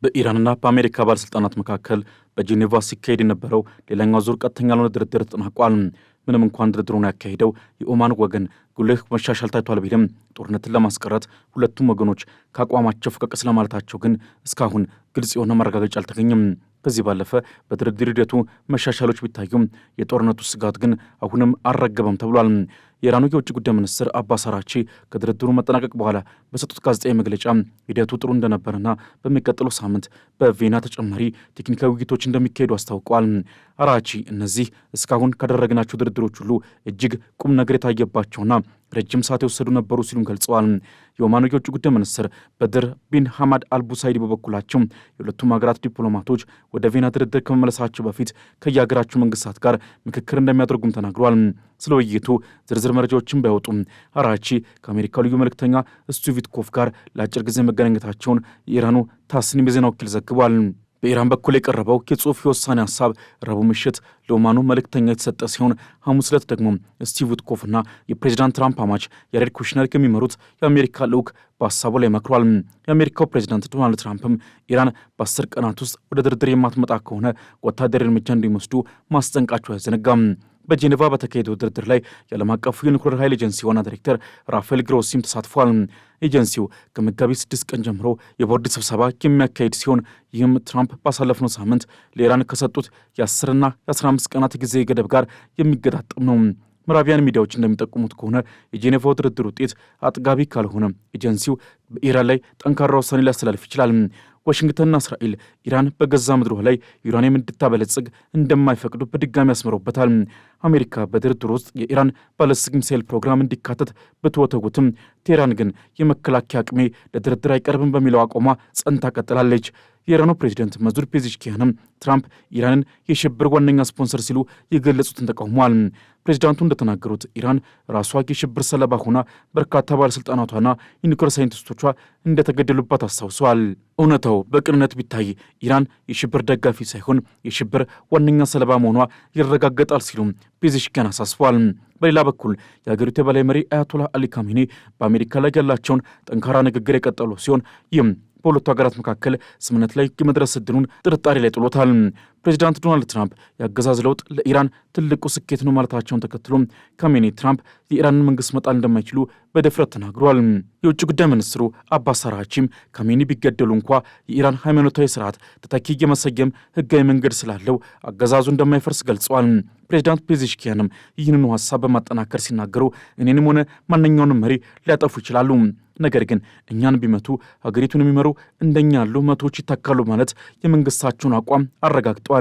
በኢራንና በአሜሪካ ባለስልጣናት መካከል በጄኔቫ ሲካሄድ የነበረው ሌላኛው ዙር ቀጥተኛ ያልሆነ ድርድር ተጠናቋል። ምንም እንኳን ድርድሩን ያካሄደው የኦማን ወገን ጉልህ መሻሻል ታይቷል ቢልም ጦርነትን ለማስቀረት ሁለቱም ወገኖች ከአቋማቸው ፈቀቅ ስለማለታቸው ግን እስካሁን ግልጽ የሆነ ማረጋገጫ አልተገኘም። ከዚህ ባለፈ በድርድር ሂደቱ መሻሻሎች ቢታዩም የጦርነቱ ስጋት ግን አሁንም አልረገበም ተብሏል። የኢራኑ የውጭ ጉዳይ ሚኒስትር አባስ አራቺ ከድርድሩ መጠናቀቅ በኋላ በሰጡት ጋዜጣዊ መግለጫ ሂደቱ ጥሩ እንደነበርና በሚቀጥለው ሳምንት በቬና ተጨማሪ ቴክኒካዊ ውይይቶች እንደሚካሄዱ አስታውቀዋል። አራቺ እነዚህ እስካሁን ካደረግናቸው ድርድሮች ሁሉ እጅግ ቁም ነገር የታየባቸውና ረጅም ሰዓት የወሰዱ ነበሩ ሲሉም ገልጸዋል። የኦማኑ የውጭ ጉዳይ ሚኒስትር በድር ቢን ሐማድ አልቡሳይዲ በበኩላቸው የሁለቱም ሀገራት ዲፕሎማቶች ወደ ቬና ድርድር ከመመለሳቸው በፊት ከየሀገራቸው መንግስታት ጋር ምክክር እንደሚያደርጉም ተናግረዋል። ስለ ውይይቱ ዝርዝር መረጃዎችን ባይወጡም አራቺ ከአሜሪካ ልዩ መልእክተኛ ስቲቭ ዊትኮፍ ጋር ለአጭር ጊዜ መገናኘታቸውን የኢራኑ ታስኒም የዜና ወኪል ዘግቧል። በኢራን በኩል የቀረበው የጽሑፍ የውሳኔ ሀሳብ ረቡዕ ምሽት ለኦማኑ መልእክተኛ የተሰጠ ሲሆን ሐሙስ ዕለት ደግሞ ስቲቭ ዊትኮፍና የፕሬዚዳንት ትራምፕ አማች ያሬድ ኩሽነር የሚመሩት የአሜሪካ ልዑክ በሀሳቡ ላይ መክሯል። የአሜሪካው ፕሬዚዳንት ዶናልድ ትራምፕም ኢራን በ10 ቀናት ውስጥ ወደ ድርድር የማትመጣ ከሆነ ወታደራዊ እርምጃ እንዲወስዱ ማስጠንቀቃቸው አይዘነጋም። በጄኔቫ በተካሄደው ድርድር ላይ የዓለም አቀፉ የኒውክሌር ኃይል ኤጀንሲ ዋና ዳይሬክተር ራፋኤል ግሮሲም ተሳትፏል። ኤጀንሲው ከመጋቢት 6 ቀን ጀምሮ የቦርድ ስብሰባ የሚያካሄድ ሲሆን ይህም ትራምፕ ባሳለፍነው ሳምንት ለኢራን ከሰጡት የ10ና የ15 ቀናት ጊዜ ገደብ ጋር የሚገጣጠም ነው። ምዕራባውያን ሚዲያዎች እንደሚጠቁሙት ከሆነ የጄኔቫው ድርድር ውጤት አጥጋቢ ካልሆነ ኤጀንሲው በኢራን ላይ ጠንካራ ውሳኔ ሊያስተላልፍ ይችላል። ዋሽንግተንና እስራኤል ኢራን በገዛ ምድሯ ላይ ዩራኒየም እንድታበለጽግ እንደማይፈቅዱ በድጋሚ ያስምረውበታል። አሜሪካ በድርድር ውስጥ የኢራን ባለስቲክ ሚሳይል ፕሮግራም እንዲካተት ብትወተውትም ቴህራን ግን የመከላከያ አቅሜ ለድርድር አይቀርብም በሚለው አቋሟ ጸንታ ቀጥላለች። የኢራኑ ፕሬዚደንት መሱድ ፔዜሽኪያንም ትራምፕ ኢራንን የሽብር ዋነኛ ስፖንሰር ሲሉ የገለጹትን ተቃውሟል። ፕሬዚዳንቱ እንደተናገሩት ኢራን ራሷ የሽብር ሰለባ ሆና በርካታ ባለሥልጣናቷና የኒውክሌር ሳይንቲስቶቿ እንደተገደሉባት አስታውሰዋል። እውነታው በቅንነት ቢታይ ኢራን የሽብር ደጋፊ ሳይሆን የሽብር ዋነኛ ሰለባ መሆኗ ይረጋገጣል ሲሉም ፔዜሽኪያን አሳስበዋል። በሌላ በኩል የሀገሪቱ የበላይ መሪ አያቶላህ አሊ ካሜኒ በአሜሪካ ላይ ያላቸውን ጠንካራ ንግግር የቀጠሉ ሲሆን ይህም በሁለቱ ሀገራት መካከል ስምምነት ላይ የመድረስ ዕድሉን ጥርጣሬ ላይ ጥሎታል። ፕሬዚዳንት ዶናልድ ትራምፕ የአገዛዝ ለውጥ ለኢራን ትልቁ ስኬት ነው ማለታቸውን ተከትሎ ካሜኒ ትራምፕ የኢራንን መንግስት መጣል እንደማይችሉ በድፍረት ተናግረዋል። የውጭ ጉዳይ ሚኒስትሩ አባስ አራቺም ካሜኒ ቢገደሉ እንኳ የኢራን ሃይማኖታዊ ስርዓት ተተኪ የመሰየም ህጋዊ መንገድ ስላለው አገዛዙ እንደማይፈርስ ገልጸዋል። ፕሬዚዳንት ፔዜሽኪያንም ይህንኑ ሀሳብ በማጠናከር ሲናገሩ እኔንም ሆነ ማንኛውንም መሪ ሊያጠፉ ይችላሉ፣ ነገር ግን እኛን ቢመቱ ሀገሪቱን የሚመሩ እንደኛ ያሉ መቶዎች ይተካሉ ማለት የመንግስታቸውን አቋም አረጋግጠዋል።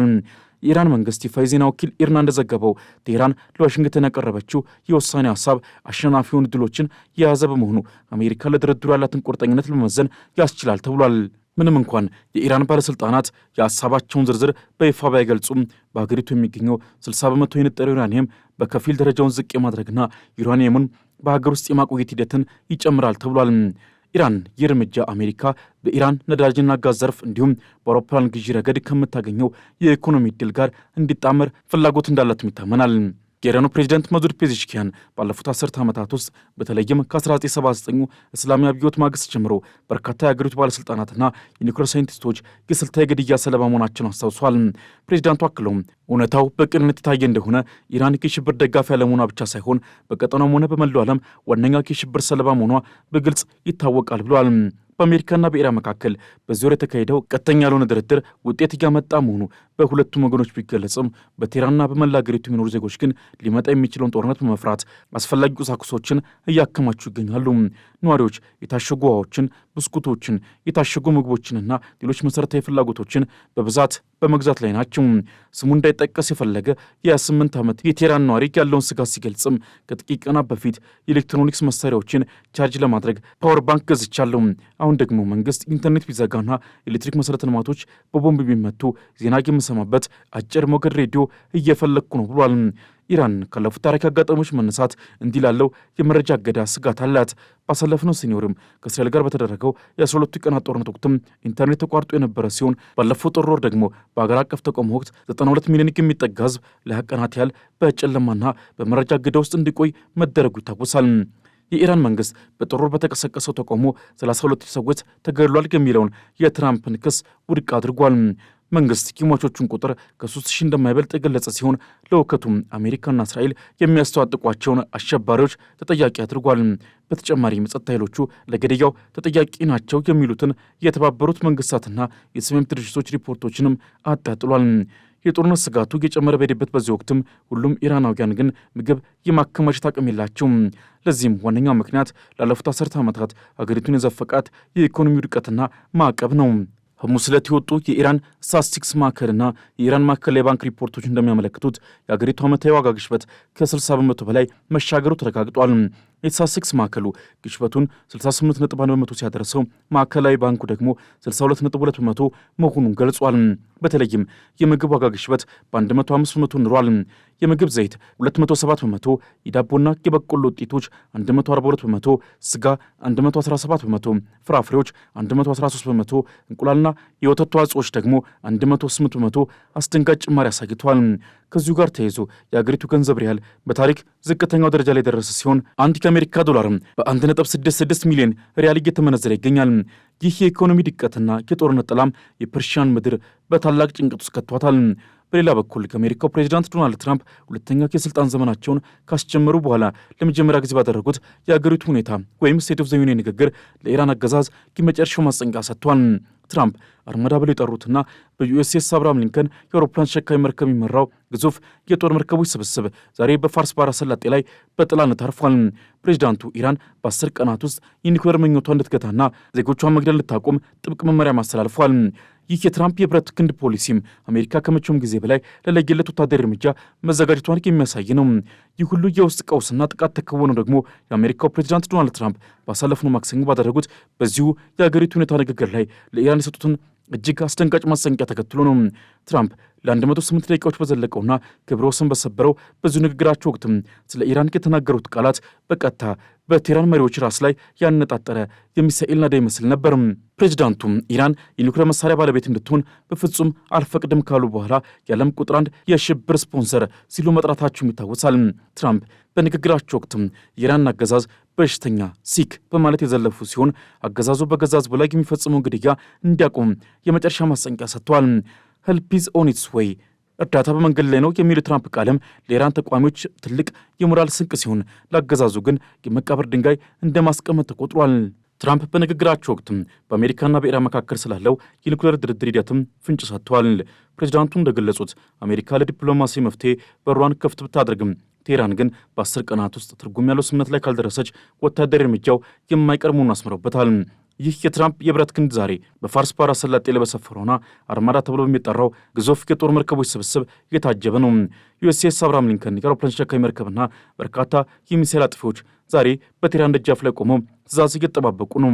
የኢራን መንግስት ይፋ የዜና ወኪል ኢርና እንደዘገበው ቴህራን ለዋሽንግተን ያቀረበችው የውሳኔ ሀሳብ አሸናፊ የሆኑ ድሎችን የያዘ በመሆኑ አሜሪካ ለድርድሩ ያላትን ቁርጠኝነት ለመመዘን ያስችላል ተብሏል። ምንም እንኳን የኢራን ባለሥልጣናት የሀሳባቸውን ዝርዝር በይፋ ባይገልጹም በሀገሪቱ የሚገኘው 60 በመቶ የነጠረ ዩራኒየም በከፊል ደረጃውን ዝቅ የማድረግና ዩራኒየሙን በሀገር ውስጥ የማቆየት ሂደትን ይጨምራል ተብሏል። ኢራን ይህ እርምጃ አሜሪካ በኢራን ነዳጅና ጋዝ ዘርፍ እንዲሁም በአውሮፕላን ግዢ ረገድ ከምታገኘው የኢኮኖሚ ዕድል ጋር እንዲጣመር ፍላጎት እንዳላትም ይታመናል። የኢራኑ ፕሬዚደንት መሱድ ፔዜሽኪያን ባለፉት 10 ዓመታት ውስጥ በተለይም ከ1979 እስላማዊ አብዮት ማግስት ጀምሮ በርካታ የአገሪቱ ባለሥልጣናትና የኒውክሌር ሳይንቲስቶች የስልታዊ ግድያ ሰለባ መሆናቸውን አስታውሷል። ፕሬዚዳንቱ አክለውም እውነታው በቅንነት የታየ እንደሆነ ኢራን የሽብር ደጋፊ ያለመሆኗ ብቻ ሳይሆን በቀጠናውም ሆነ በመላው ዓለም ዋነኛ የሽብር ሰለባ መሆኗ በግልጽ ይታወቃል ብለዋል። በአሜሪካና በኢራን መካከል በዚህ ወር የተካሄደው ቀጥተኛ ያልሆነ ድርድር ውጤት እያመጣ መሆኑ በሁለቱም ወገኖች ቢገለጽም በቴህራንና በመላ ሀገሪቱ የሚኖሩ ዜጎች ግን ሊመጣ የሚችለውን ጦርነት በመፍራት አስፈላጊ ቁሳቁሶችን እያከማቹ ይገኛሉ። ነዋሪዎች የታሸጉ ውሃዎችን፣ ብስኩቶችን፣ የታሸጉ ምግቦችንና ሌሎች መሠረታዊ ፍላጎቶችን በብዛት በመግዛት ላይ ናቸው። ስሙ እንዳይጠቀስ የፈለገ የ28 ዓመት የቴህራን ነዋሪ ያለውን ስጋት ሲገልጽም ከጥቂት ቀናት በፊት የኤሌክትሮኒክስ መሳሪያዎችን ቻርጅ ለማድረግ ፓወር ባንክ ገዝቻለሁ። አሁን ደግሞ መንግስት ኢንተርኔት ቢዘጋና ኤሌክትሪክ መሠረተ ልማቶች በቦምብ ቢመቱ ዜና የምሰማበት አጭር ሞገድ ሬዲዮ እየፈለግኩ ነው ብሏል። ኢራን ካለፉት ታሪክ አጋጣሚዎች መነሳት እንዲህ ላለው የመረጃ እገዳ ስጋት አላት። ባሳለፍነው ሰኔ ወርም ከእስራኤል ጋር በተደረገው የ12 ቀናት ጦርነት ወቅትም ኢንተርኔት ተቋርጦ የነበረ ሲሆን ባለፈው ጥር ወር ደግሞ በአገር አቀፍ ተቋም ወቅት 92 ሚሊዮን የሚጠጋ ህዝብ ለ20 ቀናት ያህል በጨለማና በመረጃ እገዳ ውስጥ እንዲቆይ መደረጉ ይታወሳል። የኢራን መንግስት በጦር በተቀሰቀሰው ተቃውሞ 32 ሰዎች ተገድሏል የሚለውን የትራምፕን ክስ ውድቅ አድርጓል። መንግስት የሟቾቹን ቁጥር ከ3000 እንደማይበልጥ የገለጸ ሲሆን ለውከቱም አሜሪካና እስራኤል የሚያስተዋጥቋቸውን አሸባሪዎች ተጠያቂ አድርጓል። በተጨማሪም የጸጥታ ኃይሎቹ ለግድያው ተጠያቂ ናቸው የሚሉትን የተባበሩት መንግስታትና የሰሜን ድርጅቶች ሪፖርቶችንም አጣጥሏል። የጦርነት ስጋቱ እየጨመረ በሄደበት በዚህ ወቅትም ሁሉም ኢራናውያን ግን ምግብ የማከማቸት አቅም የላቸውም። ለዚህም ዋነኛው ምክንያት ላለፉት 10 ዓመታት አገሪቱን የዘፈቃት የኢኮኖሚ ውድቀትና ማዕቀብ ነው። ሐሙስ ዕለት የወጡ የኢራን ስታትስቲክስ ማዕከልና የኢራን ማዕከላዊ ባንክ ሪፖርቶች እንደሚያመለክቱት የአገሪቱ ዓመታዊ ዋጋ ግሽበት ከ60 በመቶ በላይ መሻገሩ ተረጋግጧል። የስታትስቲክስ ማዕከሉ ግሽበቱን 68.1 በመቶ ሲያደርሰው ማዕከላዊ ባንኩ ደግሞ 62.2 በመቶ መሆኑን ገልጿል። በተለይም የምግብ ዋጋ ግሽበት በ105 በመቶ ንሯል። የምግብ ዘይት 207 በመቶ፣ የዳቦና የበቆሎ ውጤቶች 142 በመቶ፣ ስጋ 117 በመቶ፣ ፍራፍሬዎች 113 በመቶ፣ እንቁላልና የወተት ተዋጽኦች ደግሞ 108 በመቶ አስደንጋጭ ጭማሪ አሳይቷል። ከዚሁ ጋር ተያይዞ የአገሪቱ ገንዘብ ሪያል በታሪክ ዝቅተኛው ደረጃ ላይ ደረሰ ሲሆን አንድ የአሜሪካ ዶላርም በ1.66 ሚሊዮን ሪያል እየተመነዘረ ይገኛል። ይህ የኢኮኖሚ ድቀትና የጦርነት ጥላም የፐርሺያን ምድር በታላቅ ጭንቀት ውስጥ ከቷታል። በሌላ በኩል ከአሜሪካው ፕሬዚዳንት ዶናልድ ትራምፕ ሁለተኛ የስልጣን ዘመናቸውን ካስጀመሩ በኋላ ለመጀመሪያ ጊዜ ባደረጉት የአገሪቱ ሁኔታ ወይም ስቴት ኦፍ ዘ ዩኒየን ንግግር ለኢራን አገዛዝ የመጨረሻው ማስጠንቀቂያ ሰጥቷል። ትራምፕ አርማዳ ብለው የጠሩትና በዩኤስኤስ አብርሃም ሊንከን የአውሮፕላን ተሸካሚ መርከብ የሚመራው ግዙፍ የጦር መርከቦች ስብስብ ዛሬ በፋርስ ባህረ ሰላጤ ላይ በጥላነት አርፏል። ፕሬዚዳንቱ ኢራን በ10 ቀናት ውስጥ የኒውክሌር ምኞቷ እንድትገታና ዜጎቿን መግደል እንድታቆም ጥብቅ መመሪያ ማስተላልፏል። ይህ የትራምፕ የብረት ክንድ ፖሊሲም አሜሪካ ከመቼውም ጊዜ በላይ ለለየለት ወታደራዊ እርምጃ መዘጋጀቷን የሚያሳይ ነው። ይህ ሁሉ የውስጥ ቀውስና ጥቃት ተከወነው ደግሞ የአሜሪካው ፕሬዚዳንት ዶናልድ ትራምፕ ባሳለፍነው ማክሰኞ ባደረጉት በዚሁ የአገሪቱ ሁኔታ ንግግር ላይ ለኢራን የሰጡትን እጅግ አስደንጋጭ ማስጠንቀቂያ ተከትሎ ነው። ትራምፕ ለ108 ደቂቃዎች በዘለቀውና ክብረ ወሰን በሰበረው በዚሁ ንግግራቸው ወቅትም ስለ ኢራን የተናገሩት ቃላት በቀጥታ በቴህራን መሪዎች ራስ ላይ ያነጣጠረ የሚሳኤል ናዳ ይመስል ነበር። ፕሬዚዳንቱም ኢራን የኒውክሌር መሳሪያ ባለቤት እንድትሆን በፍጹም አልፈቅድም ካሉ በኋላ የዓለም ቁጥር 1 የሽብር ስፖንሰር ሲሉ መጥራታቸውም ይታወሳል። ትራምፕ በንግግራቸው ወቅትም የኢራን አገዛዝ በሽተኛ ሲክ በማለት የዘለፉ ሲሆን አገዛዙ በገዛ ሕዝቡ ላይ የሚፈጽመው ግድያ እንዲያቆም የመጨረሻ ማስጠንቀቂያ ሰጥተዋል። ሄልፕ ኢዝ ኦን ኢትስ ዌይ፣ እርዳታ በመንገድ ላይ ነው የሚሉ ትራምፕ ቃልም ለኢራን ተቋሚዎች ትልቅ የሞራል ስንቅ ሲሆን ለአገዛዙ ግን የመቃብር ድንጋይ እንደማስቀመጥ ተቆጥሯል። ትራምፕ በንግግራቸው ወቅትም በአሜሪካና በኢራን መካከል ስላለው የኒውክሌር ድርድር ሂደትም ፍንጭ ሰጥተዋል። ፕሬዚዳንቱ እንደገለጹት አሜሪካ ለዲፕሎማሲ መፍትሄ በሯን ክፍት ብታደርግም ቴህራን ግን በ10 ቀናት ውስጥ ትርጉም ያለው ስምምነት ላይ ካልደረሰች ወታደራዊ እርምጃው የማይቀር መሆኑን አስምረውበታል። ይህ የትራምፕ የብረት ክንድ ዛሬ በፋርስ ባህረ ሰላጤ ላይ በሰፈረውና አርማዳ ተብሎ በሚጠራው ግዙፍ የጦር መርከቦች ስብስብ የታጀበ ነው። ዩኤስኤስ አብርሃም ሊንከን የአውሮፕላን ተሸካሚ መርከብና በርካታ የሚሳኤል አጥፊዎች ዛሬ በቴህራን ደጃፍ ላይ ቆመው ትዕዛዝ እየተጠባበቁ ነው።